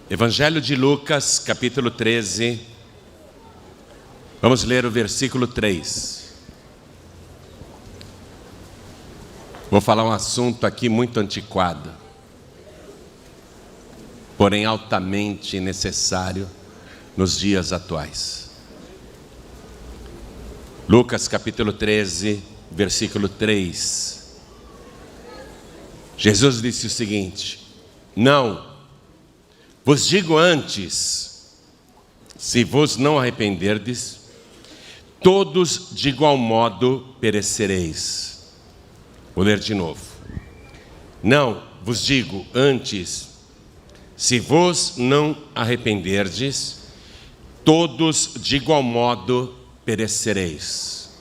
Evangelho de Lucas, capítulo 13. Vamos ler o versículo 3. Vou falar um assunto aqui muito antiquado, porém altamente necessário nos dias atuais. Lucas capítulo 13, versículo 3. Jesus disse o seguinte: não, vos digo antes, se vos não arrependerdes, todos de igual modo perecereis. Vou ler de novo. Não, vos digo antes, se vos não arrependerdes, todos de igual modo perecereis.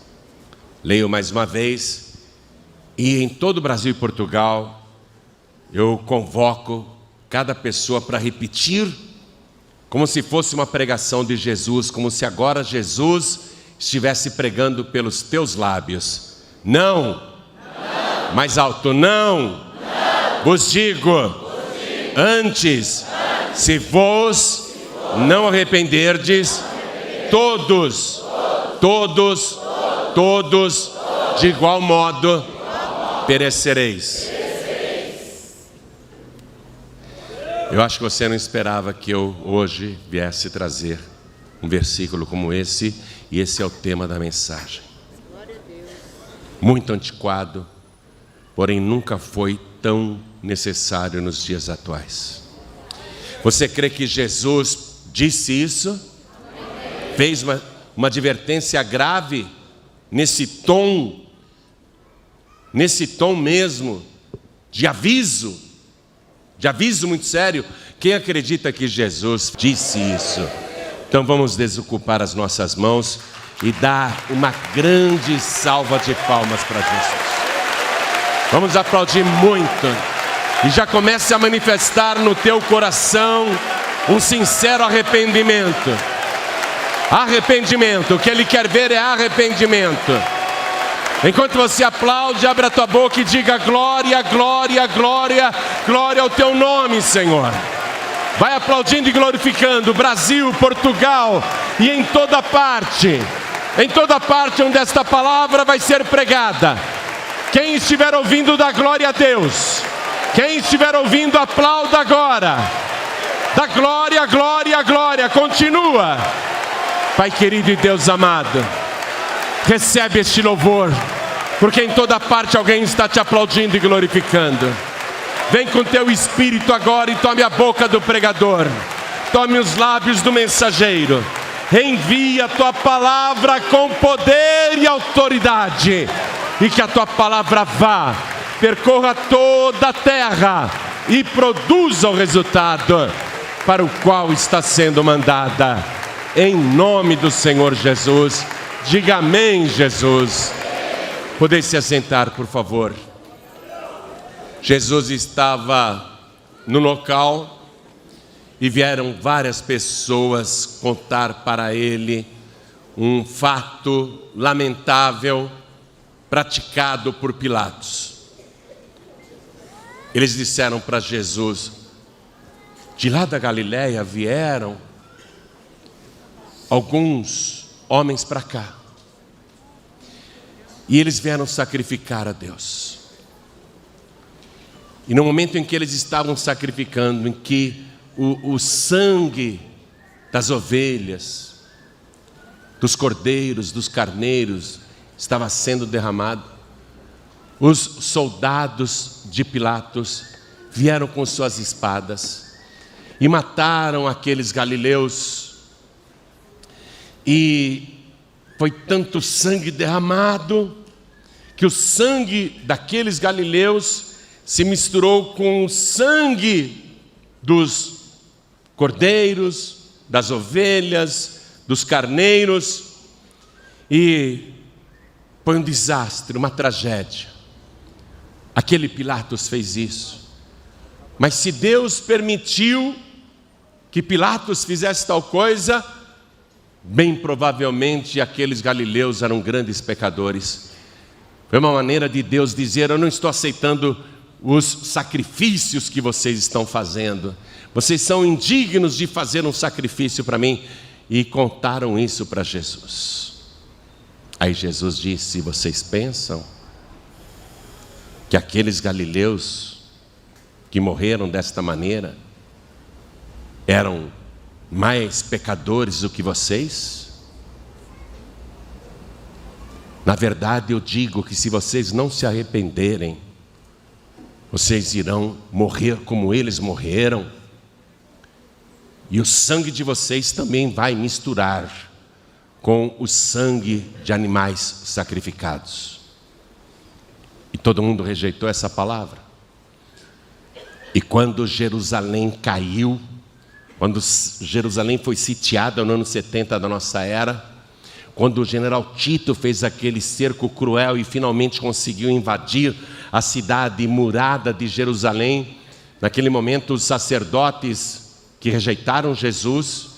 Leio mais uma vez. E em todo o Brasil e Portugal, eu convoco cada pessoa para repetir, como se fosse uma pregação de Jesus, como se agora Jesus estivesse pregando pelos teus lábios. Não, mais alto, não, vos digo, antes, se vos não arrependerdes, todos, de igual modo perecereis. Eu acho que você não esperava que eu hoje viesse trazer um versículo como esse, e esse é o tema da mensagem. Muito antiquado, porém nunca foi tão necessário nos dias atuais. Você crê que Jesus disse isso? Fez uma advertência grave nesse tom mesmo, de aviso muito sério? Quem acredita que Jesus disse isso? Então vamos desocupar as nossas mãos e dar uma grande salva de palmas para Jesus. Vamos aplaudir muito. E já comece a manifestar no teu coração um sincero arrependimento. Arrependimento, o que Ele quer ver é arrependimento. Enquanto você aplaude, abre a tua boca e diga: glória, glória, glória, glória ao teu nome, Senhor. Vai aplaudindo e glorificando. Brasil, Portugal e em toda parte onde esta palavra vai ser pregada. Quem estiver ouvindo, dá glória a Deus. Quem estiver ouvindo, aplauda agora. Dá glória, glória, glória. Continua. Pai querido e Deus amado, recebe este louvor, porque em toda parte alguém está te aplaudindo e glorificando. Vem com teu espírito agora e tome a boca do pregador, tome os lábios do mensageiro, envia a tua palavra com poder e autoridade, e que a tua palavra vá, percorra toda a terra e produza o resultado para o qual está sendo mandada. Em nome do Senhor Jesus. Diga amém, Jesus. Podeis se assentar, por favor. Jesus estava no local e vieram várias pessoas contar para ele um fato lamentável praticado por Pilatos. Eles disseram para Jesus: de lá da Galileia vieram alguns homens para cá, e eles vieram sacrificar a Deus. E no momento em que eles estavam sacrificando, em que o sangue das ovelhas, dos cordeiros, dos carneiros estava sendo derramado, os soldados de Pilatos vieram com suas espadas e mataram aqueles galileus. E foi tanto sangue derramado que o sangue daqueles galileus se misturou com o sangue dos cordeiros, das ovelhas, dos carneiros, e foi um desastre, uma tragédia. Aquele Pilatos fez isso. Mas se Deus permitiu que Pilatos fizesse tal coisa, bem provavelmente aqueles galileus eram grandes pecadores. Foi uma maneira de Deus dizer: eu não estou aceitando os sacrifícios que vocês estão fazendo, vocês são indignos de fazer um sacrifício para mim. E contaram isso para Jesus. Aí Jesus disse: vocês pensam que aqueles galileus que morreram desta maneira eram mais pecadores do que vocês? Na verdade eu digo que se vocês não se arrependerem, vocês irão morrer como eles morreram, e o sangue de vocês também vai misturar com o sangue de animais sacrificados. E todo mundo rejeitou essa palavra. E quando Jerusalém caiu, quando Jerusalém foi sitiada no ano 70 da nossa era, quando o general Tito fez aquele cerco cruel e finalmente conseguiu invadir a cidade murada de Jerusalém, naquele momento os sacerdotes que rejeitaram Jesus,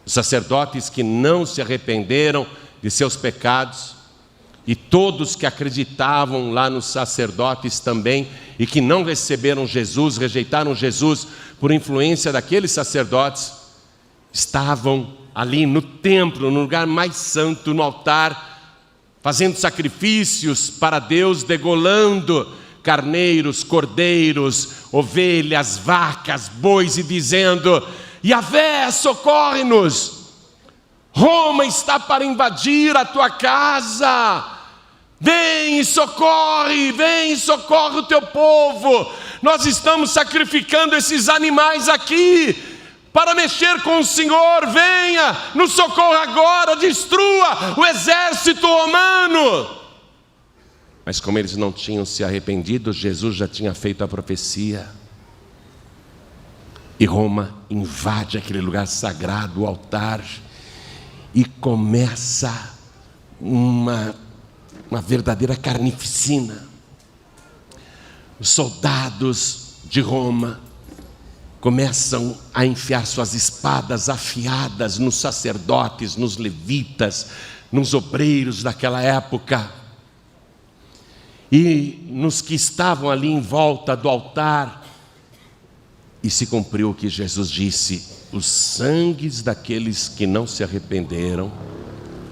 os sacerdotes que não se arrependeram de seus pecados, e todos que acreditavam lá nos sacerdotes também, e que não receberam Jesus, rejeitaram Jesus por influência daqueles sacerdotes, estavam ali no templo, no lugar mais santo, no altar, fazendo sacrifícios para Deus, degolando carneiros, cordeiros, ovelhas, vacas, bois, e dizendo: Yahvé, socorre-nos, Roma está para invadir a tua casa, vem e socorre o teu povo, nós estamos sacrificando esses animais aqui, para mexer com o Senhor, venha, nos socorra agora, destrua o exército romano. Mas como eles não tinham se arrependido, Jesus já tinha feito a profecia. E Roma invade aquele lugar sagrado, o altar, e começa uma verdadeira carnificina. Os soldados de Roma começam a enfiar suas espadas afiadas nos sacerdotes, nos levitas, nos obreiros daquela época, e nos que estavam ali em volta do altar. E se cumpriu o que Jesus disse: os sangues daqueles que não se arrependeram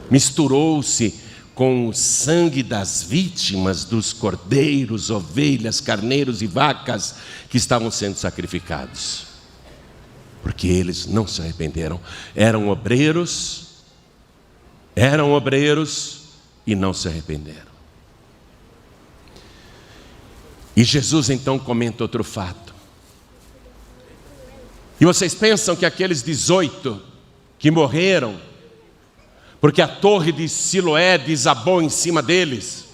misturou-se com o sangue das vítimas, dos cordeiros, ovelhas, carneiros e vacas que estavam sendo sacrificados, porque eles não se arrependeram. Eram obreiros e não se arrependeram. E Jesus então comenta outro fato. E vocês pensam que aqueles 18 que morreram porque a torre de Siloé desabou em cima deles,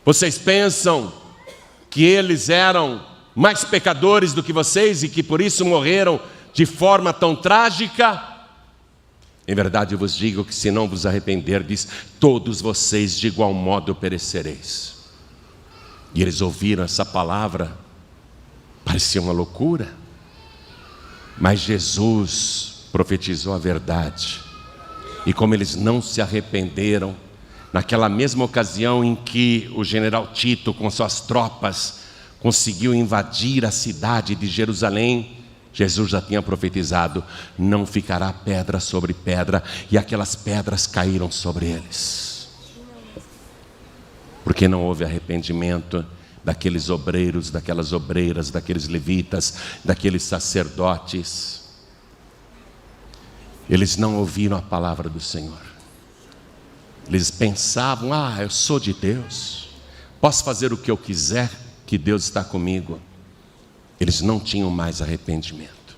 vocês pensam que eles eram mais pecadores do que vocês e que por isso morreram de forma tão trágica? Em verdade eu vos digo que se não vos arrependerdes, todos vocês de igual modo perecereis. E eles ouviram essa palavra, parecia uma loucura, mas Jesus profetizou a verdade. E como eles não se arrependeram, naquela mesma ocasião em que o general Tito com suas tropas conseguiu invadir a cidade de Jerusalém, Jesus já tinha profetizado: não ficará pedra sobre pedra, e aquelas pedras caíram sobre eles. Porque não houve arrependimento daqueles obreiros, daquelas obreiras, daqueles levitas, daqueles sacerdotes. Eles não ouviram a palavra do Senhor. Eles pensavam: eu sou de Deus, posso fazer o que eu quiser, que Deus está comigo. Eles não tinham mais arrependimento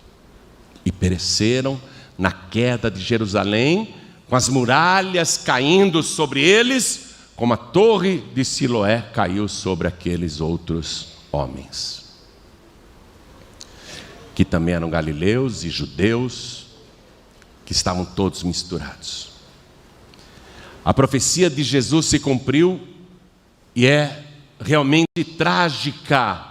e pereceram na queda de Jerusalém, com as muralhas caindo sobre eles, como a torre de Siloé caiu sobre aqueles outros homens, que também eram galileus e judeus, que estavam todos misturados. A profecia de Jesus se cumpriu e é realmente trágica,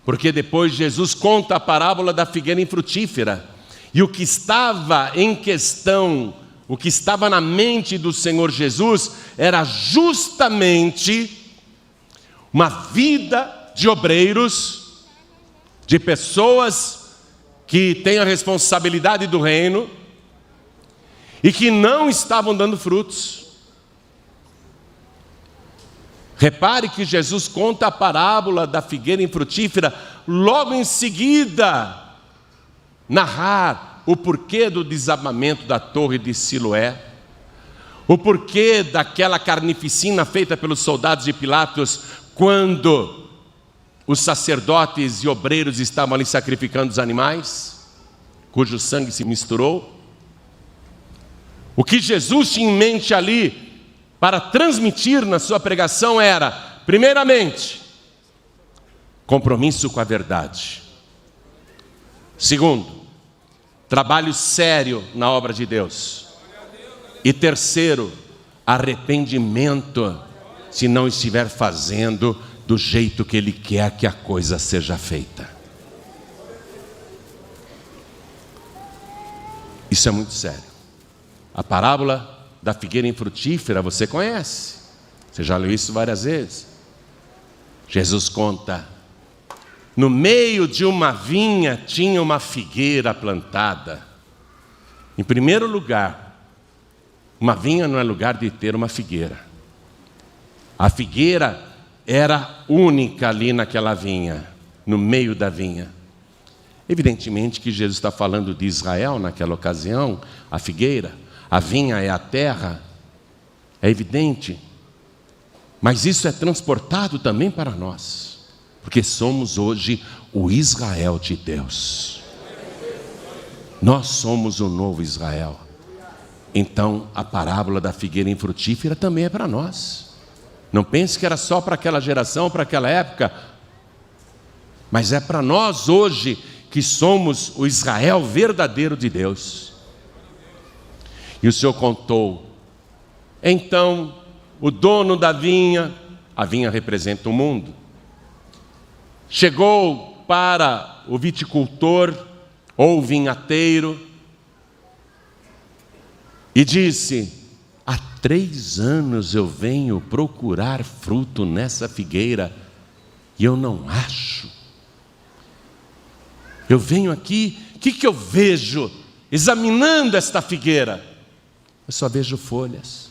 porque depois Jesus conta a parábola da figueira infrutífera, e o que estava em questão, o que estava na mente do Senhor Jesus, era justamente uma vida de obreiros, de pessoas que têm a responsabilidade do reino e que não estavam dando frutos. Repare que Jesus conta a parábola da figueira infrutífera, logo em seguida, narrar o porquê do desabamento da torre de Siloé, o porquê daquela carnificina feita pelos soldados de Pilatos, quando os sacerdotes e obreiros estavam ali sacrificando os animais, cujo sangue se misturou. O que Jesus tinha em mente ali, para transmitir na sua pregação era, primeiramente, compromisso com a verdade. Segundo, trabalho sério na obra de Deus. E terceiro, arrependimento, se não estiver fazendo do jeito que Ele quer que a coisa seja feita. Isso é muito sério. A parábola da figueira infrutífera você conhece. Você já leu isso várias vezes. Jesus conta: no meio de uma vinha tinha uma figueira plantada. Em primeiro lugar, uma vinha não é lugar de ter uma figueira. A figueira era única ali naquela vinha, no meio da vinha. Evidentemente que Jesus está falando de Israel naquela ocasião, a figueira. A vinha é a terra, é evidente, mas isso é transportado também para nós, porque somos hoje o Israel de Deus. Nós somos o novo Israel. Então a parábola da figueira infrutífera também é para nós. Não pense que era só para aquela geração, para aquela época, mas é para nós hoje que somos o Israel verdadeiro de Deus. E o Senhor contou. Então, o dono da vinha, a vinha representa o mundo, chegou para o viticultor ou vinhateiro e disse: há 3 anos eu venho procurar fruto nessa figueira e eu não acho. Eu venho aqui, o que eu vejo examinando esta figueira? Eu só vejo folhas.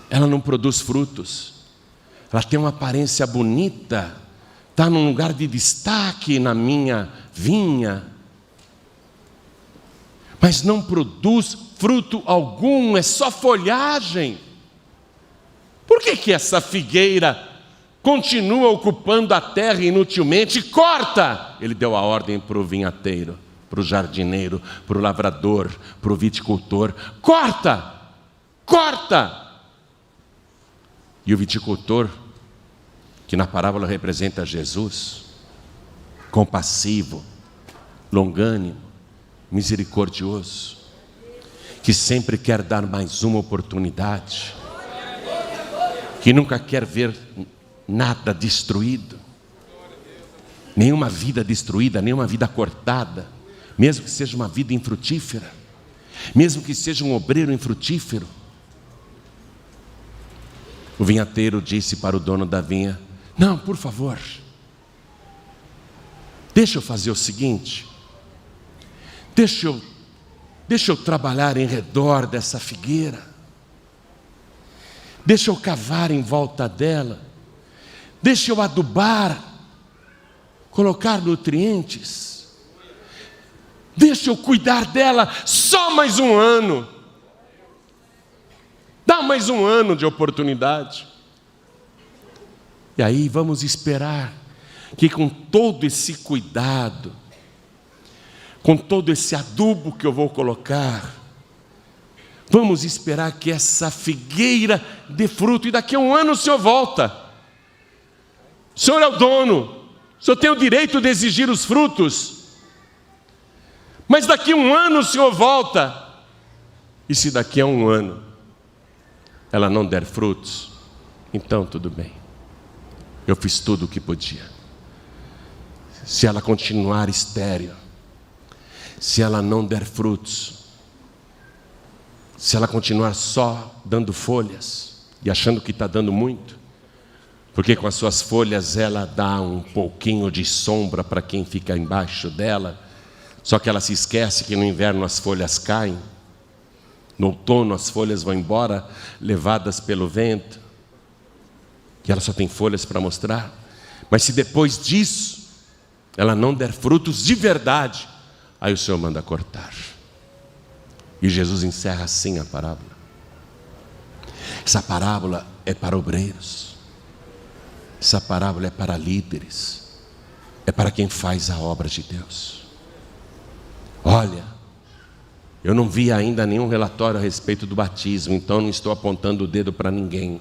Ela não produz frutos. Ela tem uma aparência bonita, está num lugar de destaque na minha vinha, mas não produz fruto algum, é só folhagem. Por que essa figueira continua ocupando a terra inutilmente? Corta! Ele deu a ordem para o vinhateiro, para o jardineiro, para o lavrador, para o viticultor: corta! Corta! E o viticultor, que na parábola representa Jesus, compassivo, longânimo, misericordioso, que sempre quer dar mais uma oportunidade, que nunca quer ver nada destruído, nenhuma vida destruída, nenhuma vida cortada, mesmo que seja uma vida infrutífera, mesmo que seja um obreiro infrutífero. O vinhateiro disse para o dono da vinha: não, por favor, deixa eu fazer o seguinte, deixa eu trabalhar em redor dessa figueira, deixa eu cavar em volta dela, deixa eu adubar, colocar nutrientes, deixa eu cuidar dela só mais um ano. Dá mais um ano de oportunidade. E aí vamos esperar que com todo esse cuidado, com todo esse adubo que eu vou colocar, vamos esperar que essa figueira dê fruto, e daqui a um ano o Senhor volta. O Senhor é o dono, o Senhor tem o direito de exigir os frutos, mas daqui a um ano o Senhor volta. E se daqui a um ano ela não der frutos, então tudo bem, eu fiz tudo o que podia. Se ela continuar estéril, se ela não der frutos, se ela continuar só dando folhas e achando que está dando muito, porque com as suas folhas ela dá um pouquinho de sombra para quem fica embaixo dela. Só que ela se esquece que no inverno as folhas caem, no outono as folhas vão embora, levadas pelo vento, e ela só tem folhas para mostrar. Mas se depois disso ela não der frutos de verdade, aí o Senhor manda cortar. E Jesus encerra assim a parábola. Essa parábola é para obreiros, essa parábola é para líderes, é para quem faz a obra de Deus. Olha, eu não vi ainda nenhum relatório a respeito do batismo, então não estou apontando o dedo para ninguém.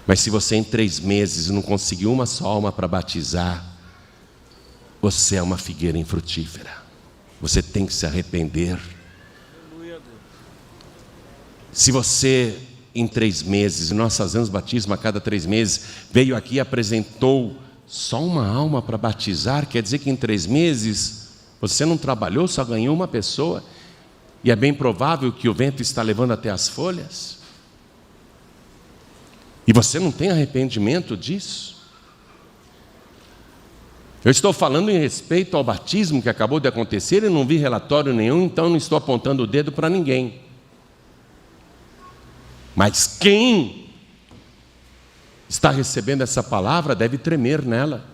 Mas se você em 3 meses não conseguiu uma só alma para batizar, você é uma figueira infrutífera. Você tem que se arrepender. Se você em 3 meses, nós fazemos batismo a cada 3 meses, veio aqui e apresentou só uma alma para batizar, quer dizer que em 3 meses você não trabalhou, só ganhou uma pessoa, e é bem provável que o vento está levando até as folhas, e você não tem arrependimento disso. Eu estou falando em respeito ao batismo que acabou de acontecer, e não vi relatório nenhum, então não estou apontando o dedo para ninguém. Mas quem está recebendo essa palavra deve tremer nela,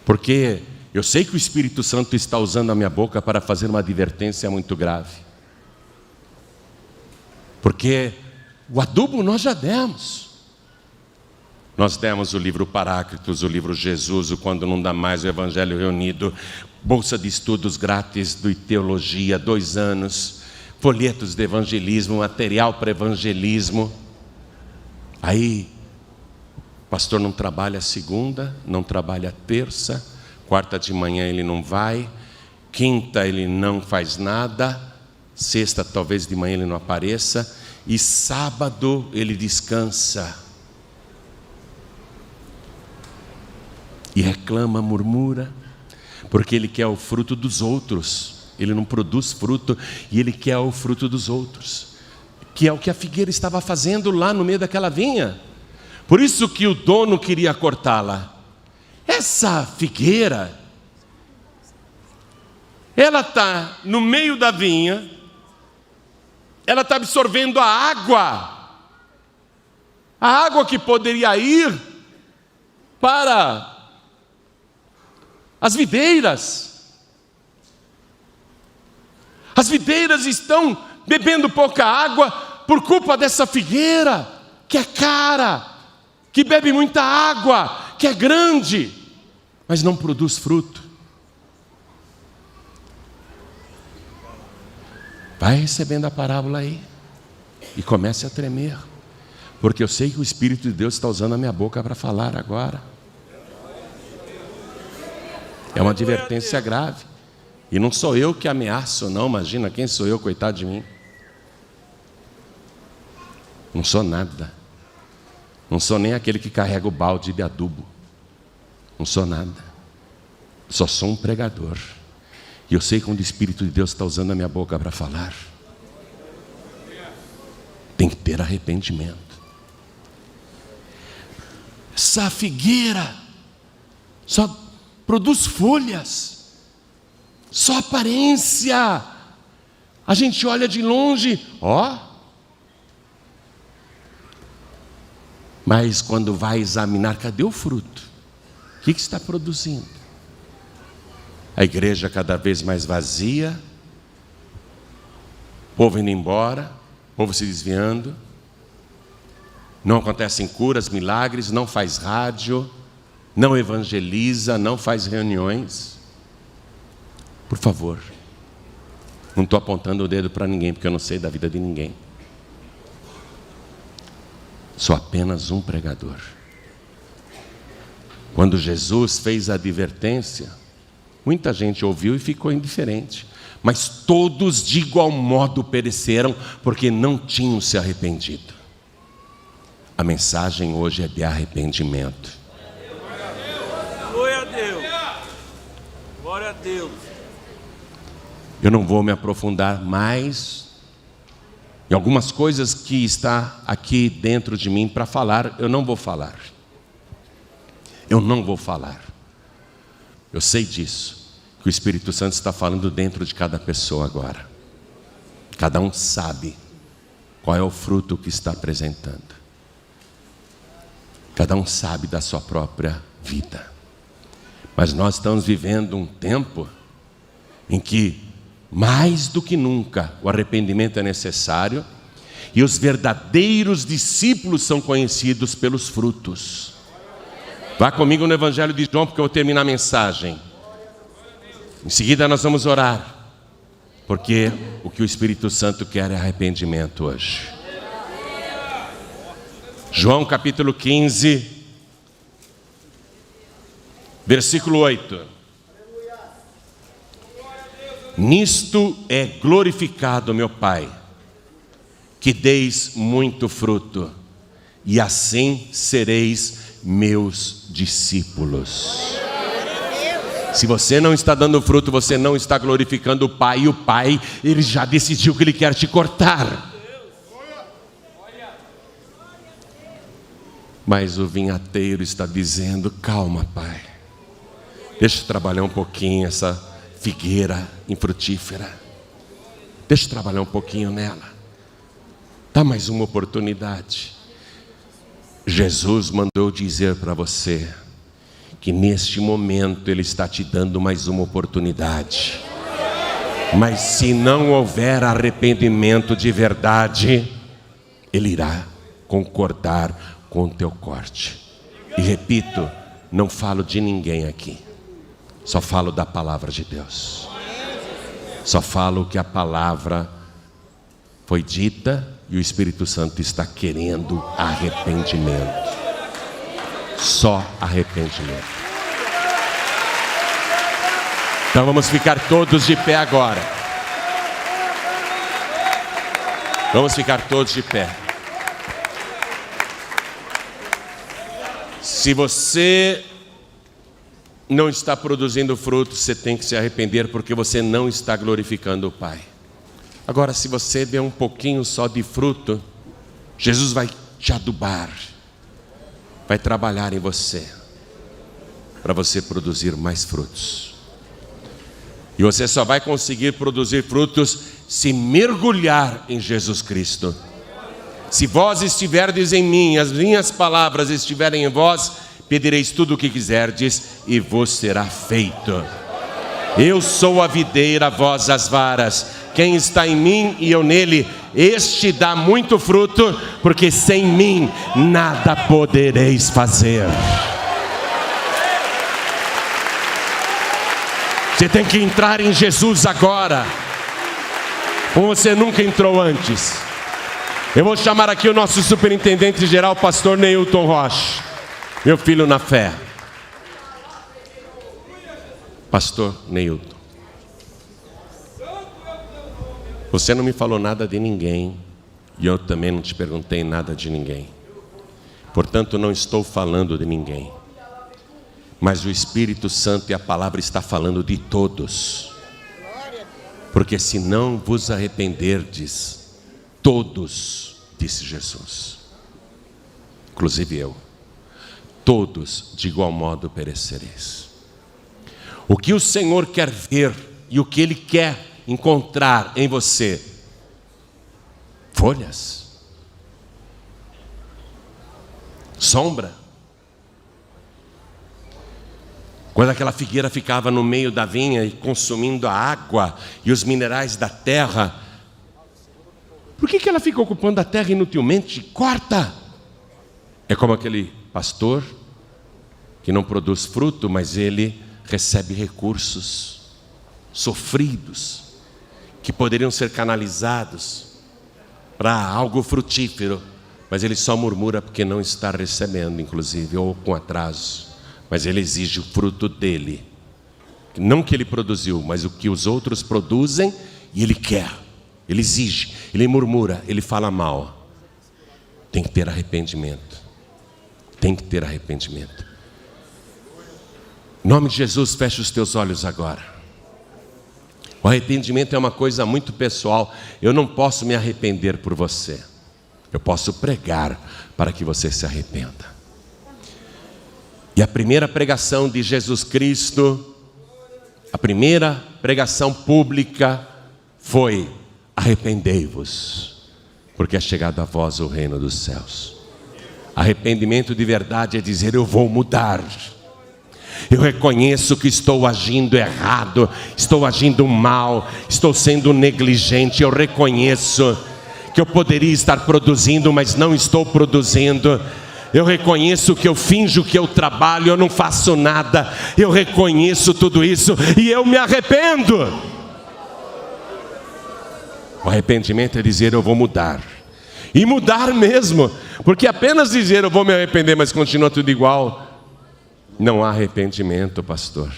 porque eu sei que o Espírito Santo está usando a minha boca para fazer uma advertência muito grave, porque o adubo nós já demos. Nós demos o livro Paráclitos, o livro Jesus, o Quando Não Dá Mais, o Evangelho Reunido, bolsa de estudos grátis do Teologia, 2 anos, folhetos de evangelismo, material para evangelismo. Aí, o pastor não trabalha segunda, não trabalha terça, quarta de manhã ele não vai, quinta ele não faz nada, sexta talvez de manhã ele não apareça, e sábado ele descansa. E reclama, murmura, porque ele quer o fruto dos outros. Ele não produz fruto e ele quer o fruto dos outros, que é o que a figueira estava fazendo lá no meio daquela vinha. Por isso que o dono queria cortá-la. Essa figueira, ela está no meio da vinha, ela está absorvendo a água que poderia ir para as videiras. As videiras estão bebendo pouca água por culpa dessa figueira, que é cara, que bebe muita água, que é grande, mas não produz fruto. Vai recebendo a parábola aí e comece a tremer, porque eu sei que o Espírito de Deus está usando a minha boca para falar agora. É uma advertência grave. E não sou eu que ameaço, não. Imagina, quem sou eu, coitado de mim? Não sou nada. Não sou nem aquele que carrega o balde de adubo. Não sou nada. Só sou um pregador. E eu sei que quando o Espírito de Deus está usando a minha boca para falar, tem que ter arrependimento. Essa figueira só produz folhas, só aparência. A gente olha de longe, mas quando vai examinar, cadê o fruto? O que está produzindo? A igreja cada vez mais vazia, o povo indo embora, o povo se desviando, não acontecem curas, milagres, não faz rádio, não evangeliza, não faz reuniões. Por favor, não estou apontando o dedo para ninguém, porque eu não sei da vida de ninguém. Sou apenas um pregador. Quando Jesus fez a advertência, muita gente ouviu e ficou indiferente, mas todos de igual modo pereceram, porque não tinham se arrependido. A mensagem hoje é de arrependimento. Glória a Deus. Glória a Deus. Eu não vou me aprofundar mais E algumas coisas que está aqui dentro de mim para falar, eu não vou falar. Eu não vou falar. Eu sei disso, que o Espírito Santo está falando dentro de cada pessoa agora. Cada um sabe qual é o fruto que está apresentando. Cada um sabe da sua própria vida. Mas nós estamos vivendo um tempo em que, mais do que nunca, o arrependimento é necessário e os verdadeiros discípulos são conhecidos pelos frutos. Vá comigo no Evangelho de João, porque eu vou terminar a mensagem. Em seguida nós vamos orar, porque o que o Espírito Santo quer é arrependimento hoje. João capítulo 15, versículo 8. Nisto é glorificado meu Pai, que deis muito fruto, e assim sereis meus discípulos. Se você não está dando fruto, você não está glorificando o Pai, e o Pai, Ele já decidiu que Ele quer te cortar. Mas o vinhateiro está dizendo: calma, Pai, deixa eu trabalhar um pouquinho essa figueira infrutífera, deixa eu trabalhar um pouquinho nela, dá mais uma oportunidade. Jesus mandou dizer para você que neste momento Ele está te dando mais uma oportunidade, mas se não houver arrependimento de verdade, Ele irá concordar com o teu corte. E repito, não falo de ninguém aqui, só falo da palavra de Deus, só falo que a palavra foi dita e o Espírito Santo está querendo arrependimento, só arrependimento. Então vamos ficar todos de pé agora, vamos ficar todos de pé. Se você não está produzindo fruto, você tem que se arrepender, porque você não está glorificando o Pai. Agora, se você der um pouquinho só de fruto, Jesus vai te adubar, vai trabalhar em você, para você produzir mais frutos. E você só vai conseguir produzir frutos se mergulhar em Jesus Cristo. Se vós estiverdes em mim, as minhas palavras estiverem em vós, pedireis tudo o que quiserdes e vos será feito. Eu sou a videira, vós as varas. Quem está em mim e eu nele, este dá muito fruto, porque sem mim nada podereis fazer. Você tem que entrar em Jesus agora, como você nunca entrou antes. Eu vou chamar aqui o nosso superintendente geral, pastor Neilton Rocha, meu filho na fé. Pastor Neilton, você não me falou nada de ninguém, e eu também não te perguntei nada de ninguém. Portanto, não estou falando de ninguém, mas o Espírito Santo e a palavra está falando de todos. Porque se não vos arrependerdes, todos, disse Jesus, inclusive eu, todos de igual modo perecereis. O que o Senhor quer ver e o que Ele quer encontrar em você? Folhas, sombra. Quando aquela figueira ficava no meio da vinha e consumindo a água e os minerais da terra, por que ela fica ocupando a terra inutilmente? Corta! É como aquele pastor que não produz fruto, mas ele recebe recursos sofridos que poderiam ser canalizados para algo frutífero, mas ele só murmura porque não está recebendo, inclusive, ou com atraso. Mas ele exige o fruto dele, não que ele produziu, mas o que os outros produzem, e ele quer. Ele exige, ele murmura, ele fala mal. Tem que ter arrependimento. Tem que ter arrependimento. Em nome de Jesus, feche os teus olhos agora. O arrependimento é uma coisa muito pessoal. Eu não posso me arrepender por você. Eu posso pregar para que você se arrependa. E a primeira pregação de Jesus Cristo, a primeira pregação pública foi: arrependei-vos, porque é chegado a vós o reino dos céus. Arrependimento de verdade é dizer: eu vou mudar. Eu reconheço que estou agindo errado, estou agindo mal, estou sendo negligente. Eu reconheço que eu poderia estar produzindo, mas não estou produzindo. Eu reconheço que eu finjo que eu trabalho, eu não faço nada. Eu reconheço tudo isso e eu me arrependo. O arrependimento é dizer: eu vou mudar. E mudar mesmo, porque apenas dizer eu vou me arrepender, mas continua tudo igual, não há arrependimento, pastor.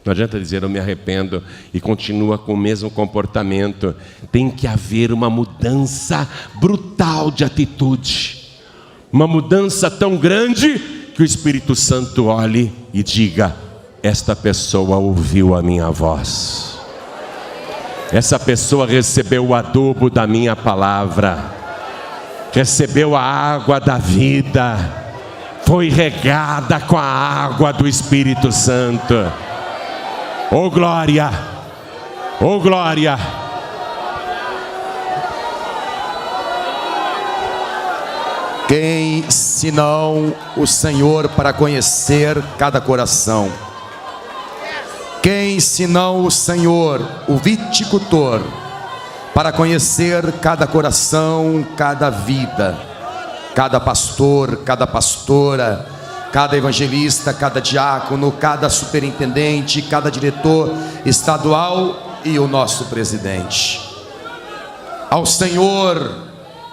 Não adianta dizer eu me arrependo e continua com o mesmo comportamento. Tem que haver uma mudança brutal de atitude. Uma mudança tão grande que o Espírito Santo olhe e diga: esta pessoa ouviu a minha voz. Essa pessoa recebeu o adubo da minha palavra. Recebeu a água da vida. Foi regada com a água do Espírito Santo. Oh glória! Oh glória! Quem senão o Senhor para conhecer cada coração? Quem senão o Senhor, o viticultor, para conhecer cada coração, cada vida, cada pastor, cada pastora, cada evangelista, cada diácono, cada superintendente, cada diretor estadual e o nosso presidente. Ao Senhor,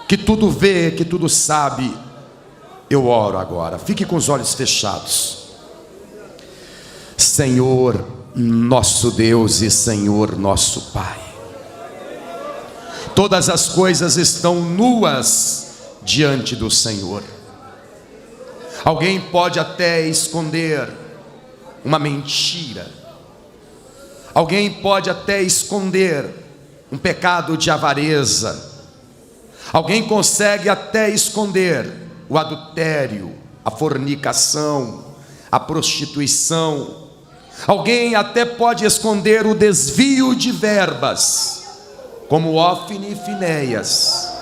que tudo vê, que tudo sabe, eu oro agora. Fique com os olhos fechados. Senhor, nosso Deus e Senhor, nosso Pai, todas as coisas estão nuas diante do Senhor. Alguém pode até esconder uma mentira. Alguém pode até esconder um pecado de avareza. Alguém consegue até esconder o adultério, a fornicação, a prostituição. Alguém até pode esconder o desvio de verbas, como Ófine e Finéias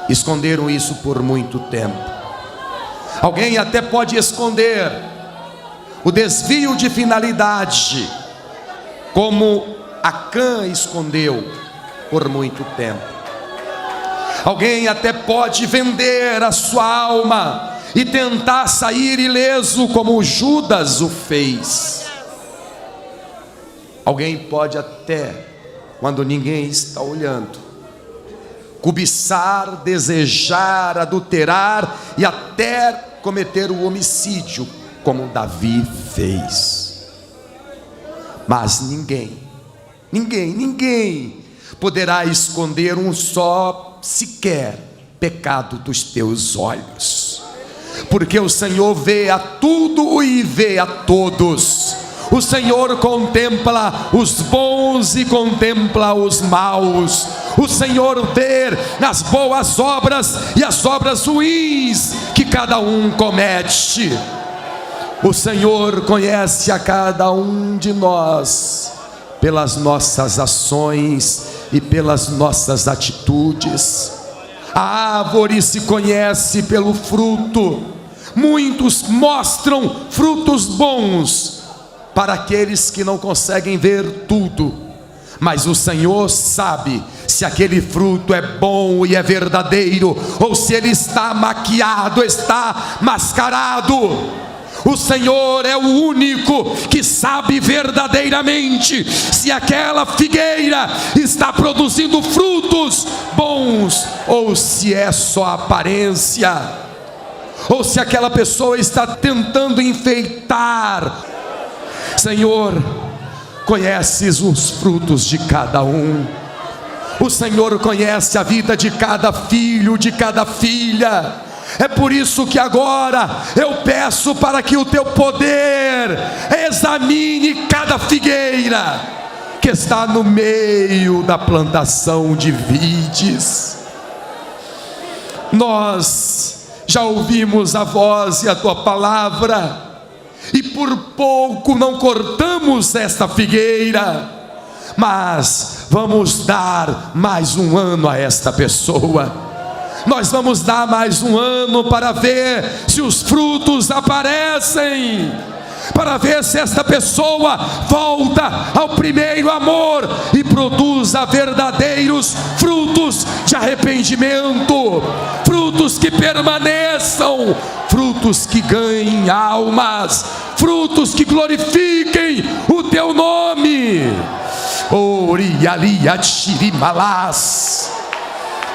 esconderam isso por muito tempo. Alguém até pode esconder o desvio de finalidade, como Acã escondeu por muito tempo. Alguém até pode vender a sua alma e tentar sair ileso, como Judas o fez. Alguém pode até, quando ninguém está olhando, cobiçar, desejar, adulterar e até cometer o homicídio, como Davi fez. Mas ninguém poderá esconder um só sequer pecado dos teus olhos, porque o Senhor vê a tudo e vê a todos. O Senhor contempla os bons e contempla os maus. O Senhor vê nas boas obras e as obras ruins que cada um comete. O Senhor conhece a cada um de nós pelas nossas ações e pelas nossas atitudes. A árvore se conhece pelo fruto. Muitos mostram frutos bons para aqueles que não conseguem ver tudo, mas o Senhor sabe se aquele fruto é bom e é verdadeiro, ou se ele está maquiado, está mascarado. O Senhor é o único que sabe verdadeiramente se aquela figueira está produzindo frutos bons, ou se é só aparência, ou se aquela pessoa está tentando enfeitar. Senhor, conheces os frutos de cada um. O Senhor conhece a vida de cada filho, de cada filha. É por isso que agora eu peço para que o teu poder examine cada figueira. que está no meio da plantação de vides. Nós já ouvimos a voz e a tua palavra, e por pouco não cortamos esta figueira, mas vamos dar mais um ano a esta pessoa. Nós vamos dar mais um ano para ver se os frutos aparecem, para ver se esta pessoa volta ao primeiro amor e produza verdadeiros frutos de arrependimento, frutos que permaneçam, frutos que ganhem almas, frutos que glorifiquem o teu nome.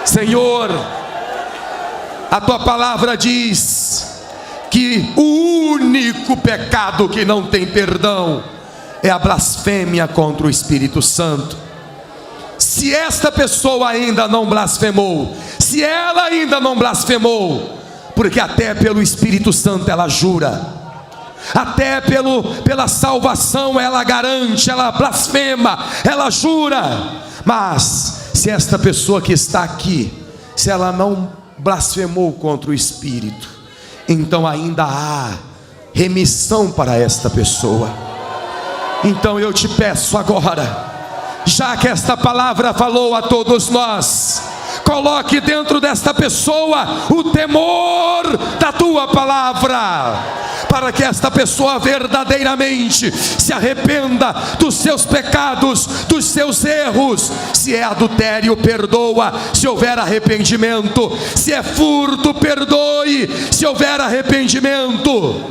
Senhor, a tua palavra diz que o único pecado que não tem perdão é a blasfêmia contra o Espírito Santo. Se esta pessoa ainda não blasfemou, se ela ainda não blasfemou, porque até pelo Espírito Santo ela jura, até pela salvação ela garante, ela blasfema, ela jura. Mas se esta pessoa que está aqui, se ela não blasfemou contra o Espírito, então ainda há remissão para esta pessoa. Então eu te peço agora, já que esta palavra falou a todos nós, coloque dentro desta pessoa o temor da tua palavra, para que esta pessoa verdadeiramente se arrependa dos seus pecados, dos seus erros. Se é adultério, perdoa, se houver arrependimento. Se é furto, perdoe, se houver arrependimento.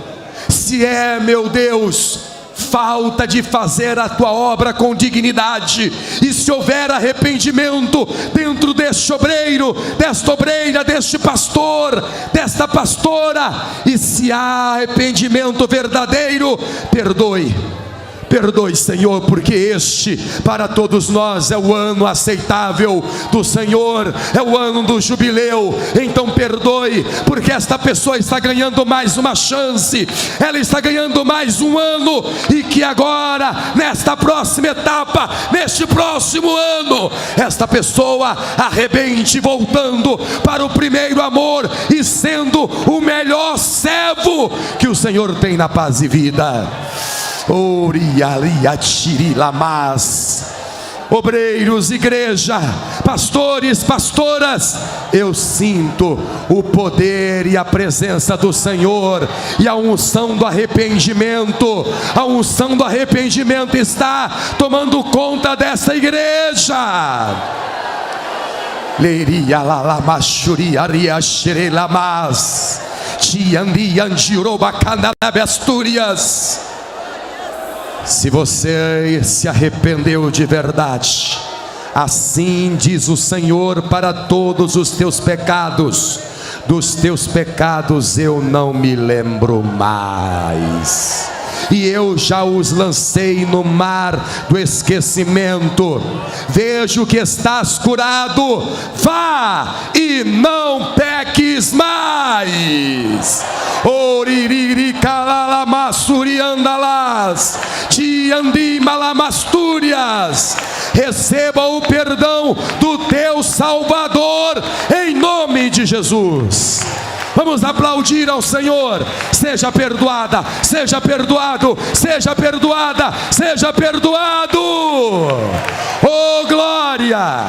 Se é, meu Deus, falta de fazer a tua obra com dignidade, e se houver arrependimento dentro deste obreiro, desta obreira, deste pastor, desta pastora, e se há arrependimento verdadeiro, perdoe. Perdoe, Senhor, porque este para todos nós é o ano aceitável do Senhor, é o ano do jubileu. Então perdoe, porque esta pessoa está ganhando mais uma chance, ela está ganhando mais um ano, e que agora, nesta próxima etapa, neste próximo ano, esta pessoa arrebente, voltando para o primeiro amor e sendo o melhor servo que o Senhor tem na paz e vida. Obreiros, igreja, pastores, pastoras, eu sinto o poder e a presença do Senhor, e a unção do arrependimento, a unção do arrependimento está tomando conta dessa igreja. Leiria lalamachuri ariaxerelamas tiandiandirobacanabeastúrias. Se você se arrependeu de verdade, assim diz o Senhor para todos os teus pecados, dos teus pecados eu não me lembro mais, e eu já os lancei no mar do esquecimento. Vejo que estás curado, vá e não peques mais. Oriricalalamasuriandalas, tiandimalamastúrias. Receba o perdão do teu Salvador, em nome de Jesus. Vamos aplaudir ao Senhor. Seja perdoada, seja perdoado, seja perdoada, seja perdoado. Oh glória!